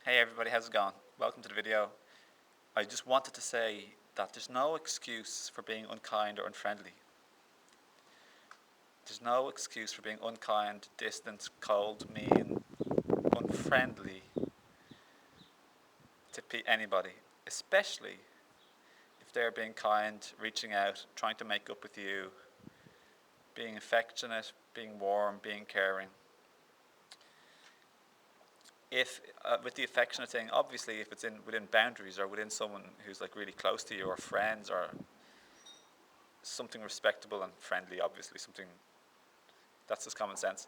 Hey everybody, how's it going? Welcome to the video. I just wanted to say that there's no excuse for being unkind or unfriendly. There's no excuse for being unkind, distant, cold, mean, unfriendly to anybody, especially if they're being kind, reaching out, trying to make up with you, being affectionate, being warm, being caring. If with the affectionate thing, obviously, if it's within boundaries or within someone who's like really close to you, or friends, or something respectable and friendly, obviously something that's just common sense.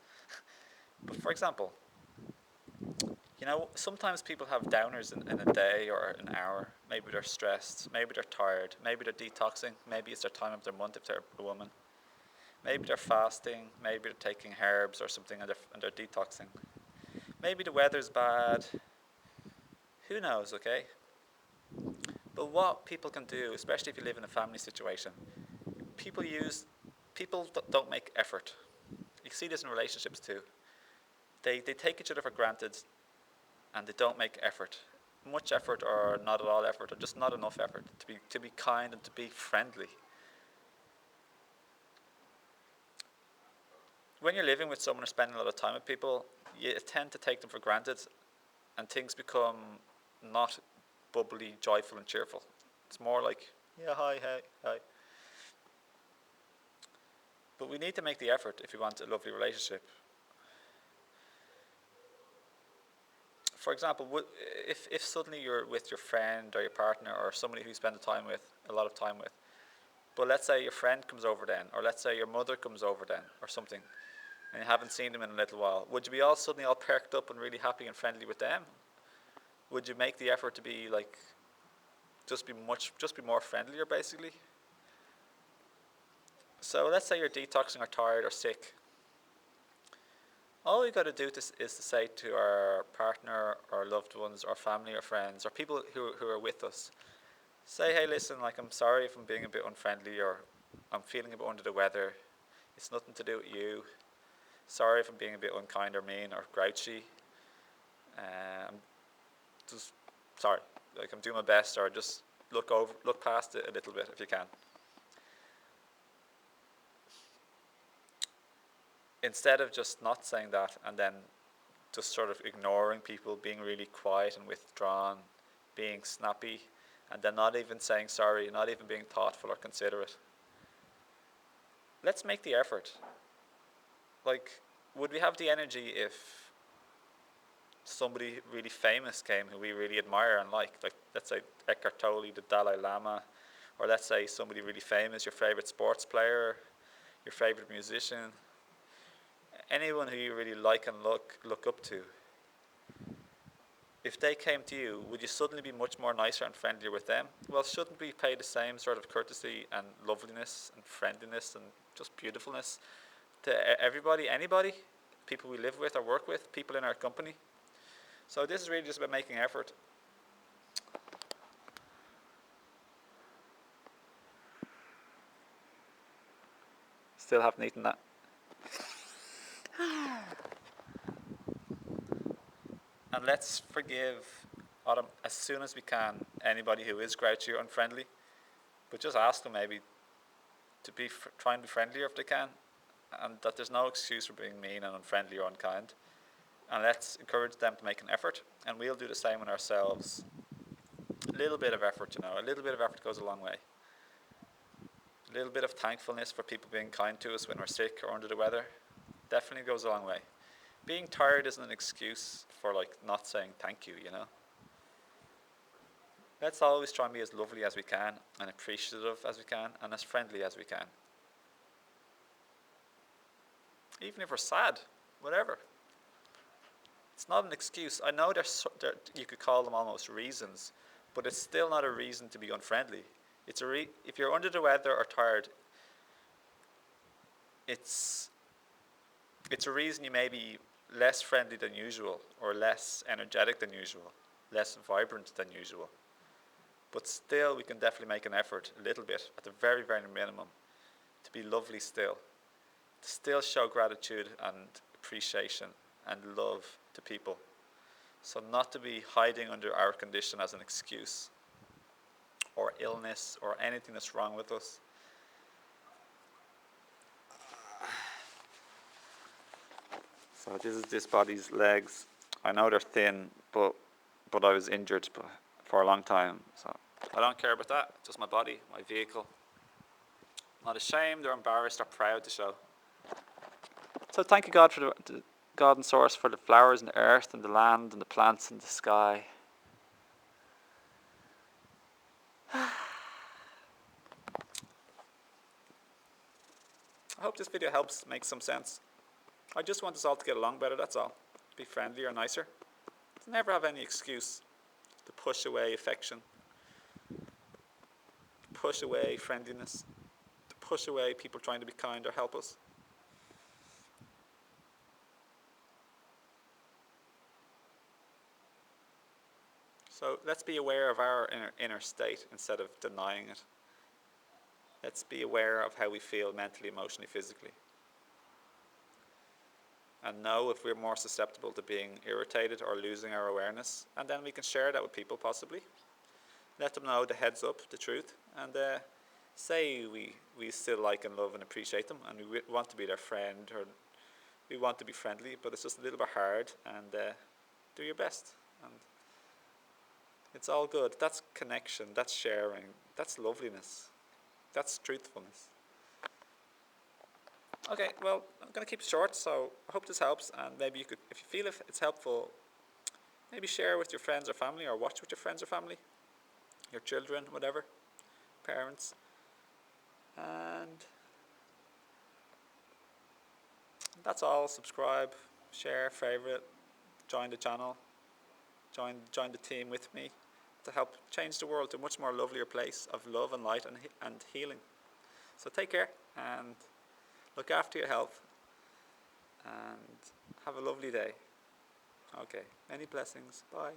But for example, sometimes people have downers in a day or an hour. Maybe they're stressed, maybe they're tired, maybe they're detoxing, maybe it's their time of their month if they're a woman. Maybe they're fasting, maybe they're taking herbs or something and they're detoxing. Maybe the weather's bad. Who knows, okay? But what people can do, especially if you live in a family situation, people don't make effort. You see this in relationships too. They take each other for granted and they don't make effort. Much effort or not at all effort or just not enough effort to be kind and to be friendly. When you're living with someone or spending a lot of time with people, you tend to take them for granted and things become not bubbly, joyful and cheerful. It's more like, yeah, hi, hey, hi. But we need to make the effort if we want a lovely relationship. For example, if suddenly you're with your friend or your partner or somebody who you spend a lot of time with, but let's say your friend comes over then, or let's say your mother comes over then, or something, and you haven't seen them in a little while, would you be all suddenly all perked up and really happy and friendly with them? Would you make the effort to be like, just be more friendlier, basically? So let's say you're detoxing or tired or sick. All we got to do is to say to our partner or loved ones or family or friends or people who are with us, say, hey, listen, like, I'm sorry if I'm being a bit unfriendly or I'm feeling a bit under the weather. It's nothing to do with you. Sorry if I'm being a bit unkind or mean or grouchy. I'm just sorry. Like, I'm doing my best, or just look past it a little bit if you can. Instead of just not saying that and then just sort of ignoring people, being really quiet and withdrawn, being snappy, and then not even saying sorry, not even being thoughtful or considerate. Let's make the effort. Like, would we have the energy if somebody really famous came who we really admire and like let's say Eckhart Tolle, the Dalai Lama, or let's say somebody really famous, your favorite sports player, your favorite musician, anyone who you really like and look up to? If they came to you, would you suddenly be much more nicer and friendlier with them? Well, shouldn't we pay the same sort of courtesy and loveliness and friendliness and just beautifulness to everybody, anybody, people we live with or work with, people in our company? So this is really just about making effort. Still haven't eaten that. And let's forgive Autumn as soon as we can anybody who is grouchy or unfriendly. But just ask them maybe to try and be friendlier if they can, and that there's no excuse for being mean and unfriendly or unkind. And let's encourage them to make an effort, and we'll do the same on ourselves. A little bit of effort, a little bit of effort goes a long way. A little bit of thankfulness for people being kind to us when we're sick or under the weather definitely goes a long way. Being tired isn't an excuse for like not saying thank you. Let's always try and be as lovely as we can and appreciative as we can and as friendly as we can. Even if we're sad, whatever. It's not an excuse. I know you could call them almost reasons, but it's still not a reason to be unfriendly. If you're under the weather or tired, it's a reason you may be less friendly than usual, or less energetic than usual, less vibrant than usual. But still, we can definitely make an effort, a little bit, at the very, very minimum, to be lovely still. To still show gratitude and appreciation and love to people. So not to be hiding under our condition as an excuse, or illness, or anything that's wrong with us. So this body's legs. I know they're thin, but I was injured for a long time, so I don't care about that. It's just my body, my vehicle. I'm not ashamed or embarrassed or proud to show. So thank you, God, for the God and Source, for the flowers and the earth and the land and the plants and the sky. I hope this video helps make some sense. I just want us all to get along better, that's all. Be friendlier, nicer. Never have any excuse to push away affection, to push away friendliness, to push away people trying to be kind or help us. So let's be aware of our inner state instead of denying it. Let's be aware of how we feel mentally, emotionally, physically. And know if we're more susceptible to being irritated or losing our awareness. And then we can share that with people, possibly. Let them know the heads up, the truth. And say we still like and love and appreciate them. And we want to be their friend, or we want to be friendly. But it's just a little bit hard. And do your best. And it's all good. That's connection. That's sharing. That's loveliness. That's truthfulness. Okay, well, I'm going to keep it short, so I hope this helps, and maybe you could, if you feel it's helpful, maybe share with your friends or family, or watch with your friends or family, your children, whatever, parents, and that's all. Subscribe, share, favorite, join the channel, join the team with me to help change the world to a much more lovelier place of love and light and healing. So take care, and look after your health, and have a lovely day. Okay, many blessings. Bye.